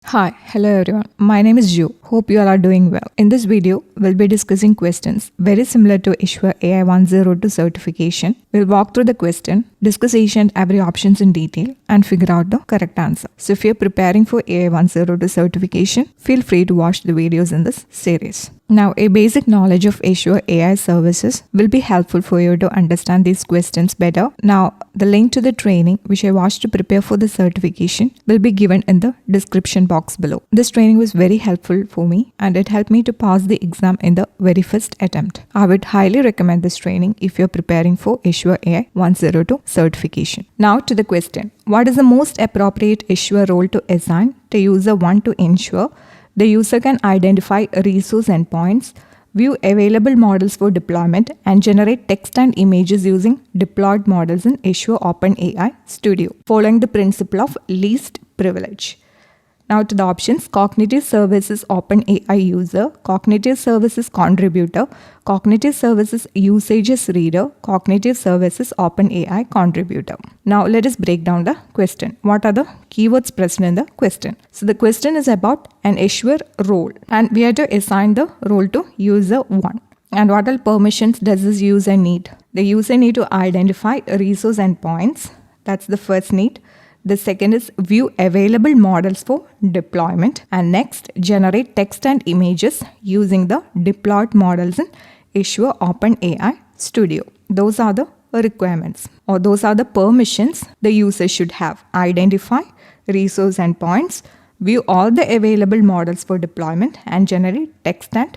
Hello everyone. My name is Ju. Hope you all are doing well. In this video, we'll be discussing questions very similar to Azure AI-102 certification. We'll walk through the question, discuss each and every options in detail, and figure out the correct answer. So if you're preparing for AI-102 certification, feel free to watch the videos in this series. Now, a basic knowledge of Azure AI services will be helpful for you to understand these questions better. Now, the link to the training which I watched to prepare for the certification will be given in the description box below. This training was very helpful for me and it helped me to pass the exam in the very first attempt. I would highly recommend this training if you're preparing for Azure AI-102 certification. Now to the question. What is the most appropriate Azure role to assign to user 1 to ensure the user can identify resource endpoints, view available models for deployment, and generate text and images using deployed models in Azure OpenAI Studio, following the principle of least privilege? Now to the options: Cognitive Services OpenAI User, Cognitive Services Contributor, Cognitive Services Usages Reader, Cognitive Services OpenAI Contributor. Now let us break down the question. What are the keywords present in the question? So the question is about an Azure role and we have to assign the role to user 1. And what all permissions does this user need? The user need to identify resource endpoints. That's the first need. The second is view available models for deployment, and next generate text and images using the deployed models in Azure OpenAI Studio. Those are the requirements, or those are the permissions the user should have. Identify resource endpoints, view all the available models for deployment, and generate text and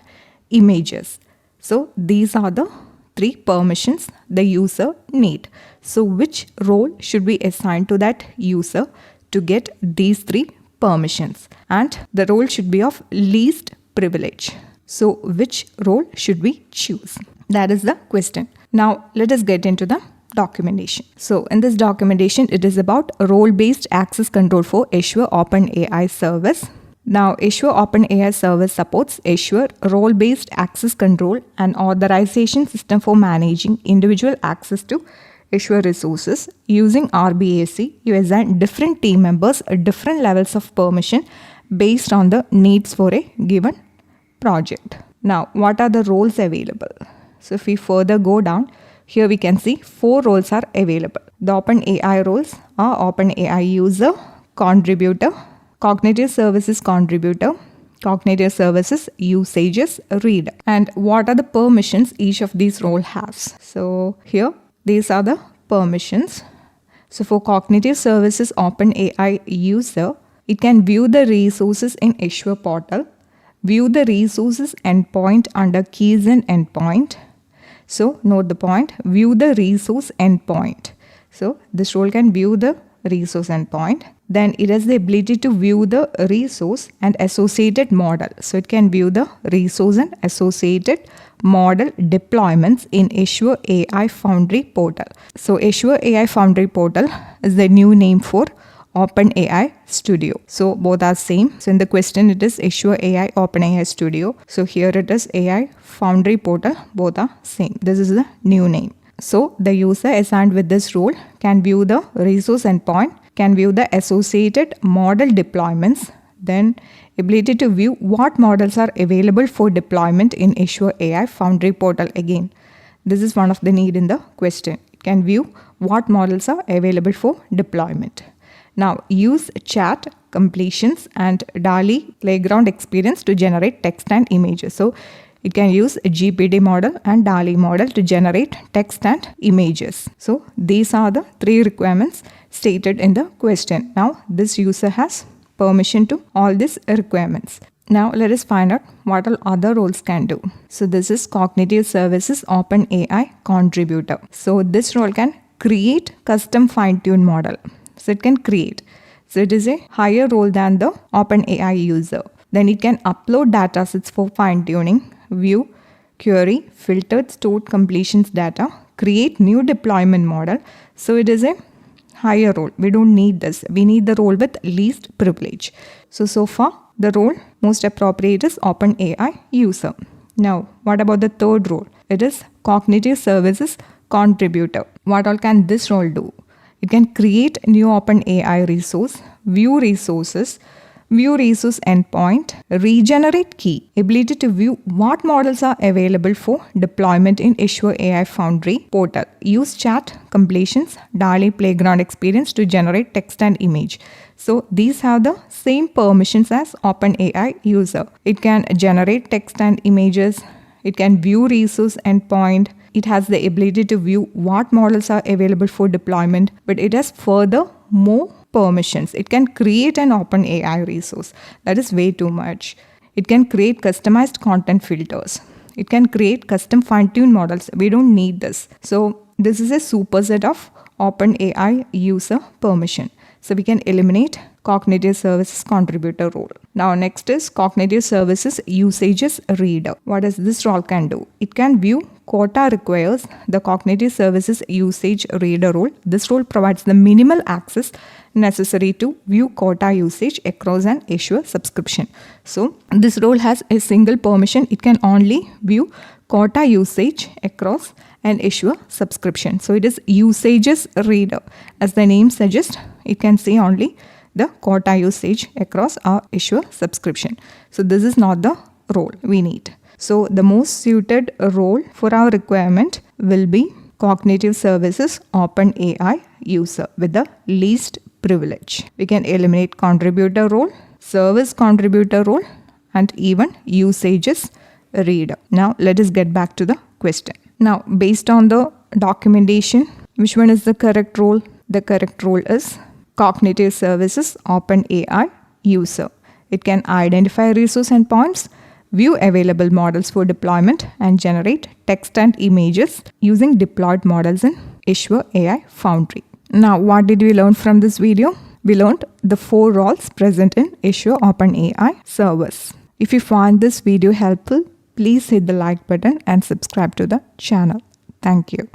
images. So these are the 3 permissions the user need. So which role should we assign to that user to get these 3 permissions? And the role should be of least privilege. So which role should we choose? That is the question. Now let us get into the documentation. So in this documentation, it is about role-based access control for Azure OpenAI Service. Now, Azure OpenAI Service supports Azure role-based access control and authorization system for managing individual access to Azure resources. Using RBAC, you assign different team members different levels of permission based on the needs for a given project. Now, what are the roles available? So, if we further go down, here we can see 4 roles are available. The OpenAI roles are OpenAI User, Contributor, Cognitive Services Contributor, Cognitive Services Usages Reader. And what are the permissions each of these roles has? So here, these are the permissions. So for Cognitive Services OpenAI User, it can view the resources in Azure portal, view the resources endpoint under keys and endpoint. So note the point, view the resource endpoint. So this role can view the resource endpoint. Then it has the ability to view the resource and associated model. So it can view the resource and associated model deployments in Azure AI Foundry portal. So Azure AI Foundry portal is the new name for OpenAI Studio. So both are same. So in the question it is Azure AI OpenAI Studio. So here it is AI Foundry portal. Both are same. This is the new name. So the user assigned with this role can view the resource endpoint, can view the associated model deployments, then ability to view what models are available for deployment in Azure AI Foundry portal. Again, this is one of the need in the question. It can view what models are available for deployment. Now use chat, completions, and DALL-E playground experience to generate text and images. So it can use a GPT model and DALL-E model to generate text and images. So these are the 3 requirements stated in the question. Now this user has permission to all these requirements. Now let us find out what all other roles can do. So this is Cognitive Services OpenAI Contributor. So this role can create custom fine-tuned model. So it can create. So it is a higher role than the OpenAI user. Then it can upload datasets for fine-tuning, view, query, filtered, stored completions data, create new deployment model. So it is a higher role. We don't need this. We need the role with least privilege. So far the role most appropriate is OpenAI User. Now what about the third role? It is Cognitive Services Contributor. What all can this role do? It can create new OpenAI resource, view resources, view resource endpoint, regenerate key, ability to view what models are available for deployment in Azure AI Foundry portal, use chat, completions, daily playground experience to generate text and image. So these have the same permissions as OpenAI user. It can generate text and images, it can view resource endpoint, it has the ability to view what models are available for deployment, but it has further more permissions. It can create an OpenAI resource. That is way too much. It can create customized content filters. It can create custom fine-tuned models. We don't need this. So this is a superset of OpenAI user permission. So we can eliminate cognitive services contributor role. Now next is cognitive services usages reader. What does this role can do? It can view quota requires the cognitive services usage reader role. This role provides the minimal access necessary to view quota usage across an Azure subscription. So this role has a single permission. It can only view quota usage across an Azure subscription. So it is usages reader. As the name suggests, it can see only the quota usage across our Azure subscription. So this is not the role we need. So the most suited role for our requirement will be cognitive services OpenAI user with the least privilege. We can eliminate contributor role, service contributor role, and even usages reader. Now let us get back to the question. Now based on the documentation, which one is the correct role? The correct role is cognitive services OpenAI user. It can identify resource endpoints, view available models for deployment, and generate text and images using deployed models in Azure AI Foundry. Now, what did we learn from this video? We learned the 4 roles present in Azure OpenAI Service. If you find this video helpful, please hit the like button and subscribe to the channel. Thank you.